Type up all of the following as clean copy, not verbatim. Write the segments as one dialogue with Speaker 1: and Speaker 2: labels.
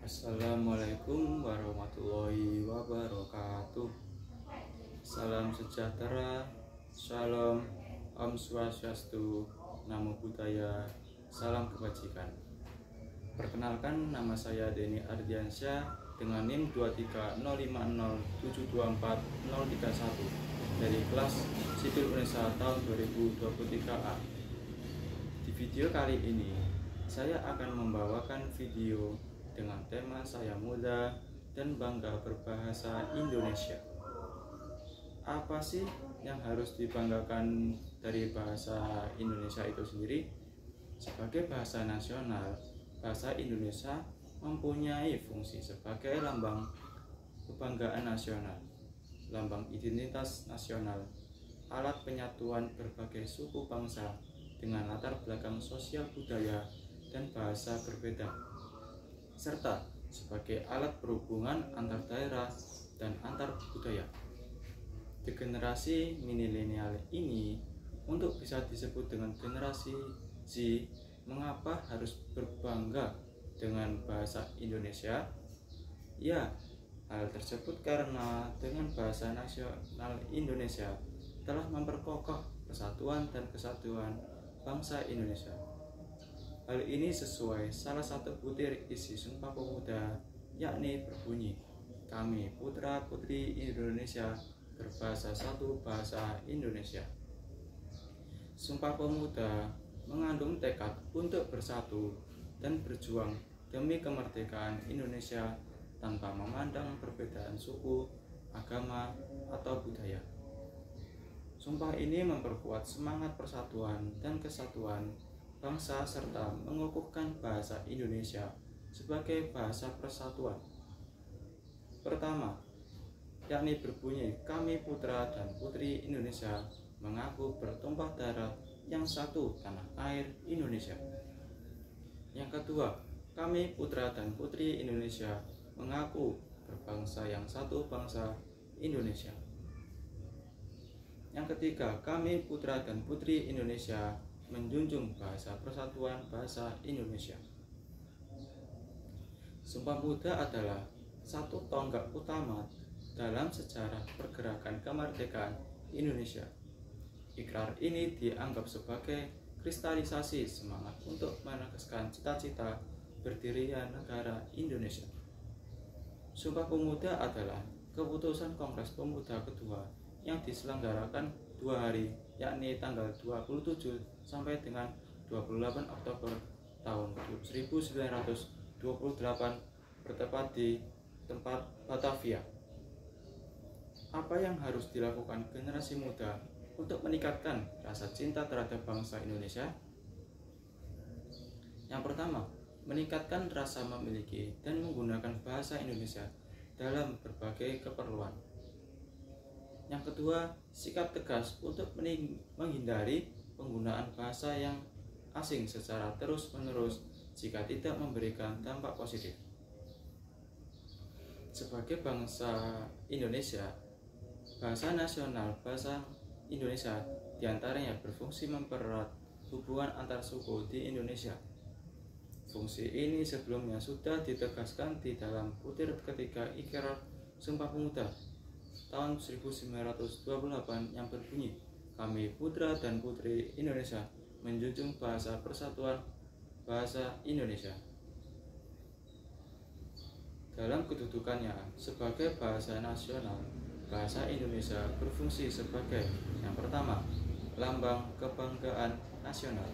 Speaker 1: Assalamualaikum warahmatullahi wabarakatuh. Salam sejahtera, Shalom, Om Swastiastu, Namo Buddhaya, salam kebajikan. Perkenalkan, nama saya Denny Ardiansyah dengan NIM 23050724031 dari kelas Sipil Unesa tahun 2023A. Di video kali ini, saya akan membawakan video dengan tema Saya Muda dan Bangga Berbahasa Indonesia. Apa sih yang harus dibanggakan dari bahasa Indonesia itu sendiri? Sebagai bahasa nasional, bahasa Indonesia mempunyai fungsi sebagai lambang kebanggaan nasional, lambang identitas nasional, alat penyatuan berbagai suku bangsa dengan latar belakang sosial budaya dan bahasa berbeda, serta sebagai alat perhubungan antar daerah dan antar budaya. Di generasi milenial ini, untuk bisa disebut dengan generasi Z, mengapa harus berbangga dengan bahasa Indonesia? Ya, hal tersebut karena dengan bahasa nasional Indonesia telah memperkokoh persatuan dan kesatuan bangsa Indonesia. Hal ini sesuai salah satu butir isi Sumpah Pemuda, yakni berbunyi, "Kami putra-putri Indonesia berbahasa satu bahasa Indonesia." Sumpah Pemuda mengandung tekad untuk bersatu dan berjuang demi kemerdekaan Indonesia tanpa memandang perbedaan suku, agama, atau budaya. Sumpah ini memperkuat semangat persatuan dan kesatuan bangsa serta mengukuhkan bahasa Indonesia sebagai bahasa persatuan. Pertama, yakni berbunyi, "Kami putra dan putri Indonesia mengaku bertumpah darah yang satu tanah air Indonesia." Yang kedua, "Kami putra dan putri Indonesia mengaku berbangsa yang satu bangsa Indonesia." Yang ketiga, "Kami putra dan putri Indonesia menjunjung bahasa persatuan bahasa Indonesia." Sumpah Pemuda adalah satu tonggak utama dalam sejarah pergerakan kemerdekaan Indonesia. Ikrar ini dianggap sebagai kristalisasi semangat untuk menegaskan cita-cita berdirinya negara Indonesia. Sumpah Pemuda adalah keputusan Kongres Pemuda kedua yang diselenggarakan 2 hari, yakni tanggal 27 sampai dengan 28 Oktober tahun 1928 bertepat di tempat Batavia. Apa yang harus dilakukan generasi muda untuk meningkatkan rasa cinta terhadap bangsa Indonesia? Yang pertama, meningkatkan rasa memiliki dan menggunakan bahasa Indonesia dalam berbagai keperluan. Yang kedua, sikap tegas untuk menghindari penggunaan bahasa yang asing secara terus-menerus jika tidak memberikan dampak positif. Sebagai bangsa Indonesia, bahasa nasional bahasa Indonesia diantaranya berfungsi mempererat hubungan antar suku di Indonesia. Fungsi ini sebelumnya sudah ditegaskan di dalam butir ketiga Ikrar Sumpah Pemuda tahun 1928 yang berbunyi, "Kami putra dan putri Indonesia menjunjung bahasa persatuan bahasa Indonesia." Dalam kedudukannya sebagai bahasa nasional, bahasa Indonesia berfungsi sebagai yang pertama, lambang kebanggaan nasional.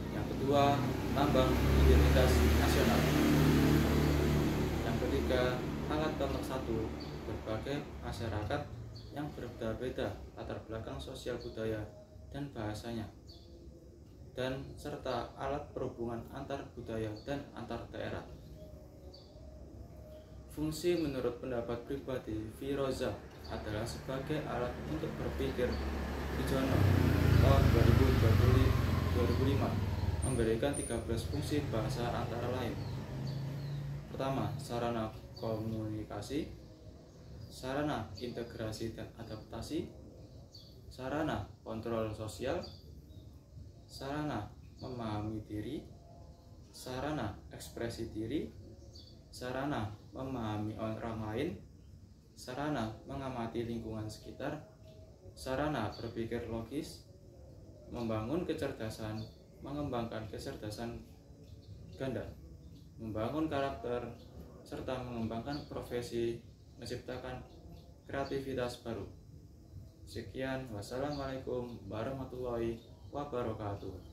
Speaker 1: Yang kedua, lambang identitas nasional. Yang ketiga, alat pemersatu berbagai masyarakat yang berbeda-beda latar belakang sosial budaya dan bahasanya, dan serta alat perhubungan antar budaya dan antar daerah. Fungsi menurut pendapat pribadi Firoza adalah sebagai alat untuk berpikir. Wijono tahun 2005 memberikan 13 fungsi bahasa antara lain. Pertama, sarana komunikasi, sarana integrasi dan adaptasi, sarana kontrol sosial, sarana memahami diri, sarana ekspresi diri, sarana memahami orang lain, sarana mengamati lingkungan sekitar, sarana berpikir logis, membangun kecerdasan, mengembangkan kecerdasan ganda, membangun karakter, serta mengembangkan profesi, menciptakan kreativitas baru. Sekian, wassalamualaikum warahmatullahi wabarakatuh.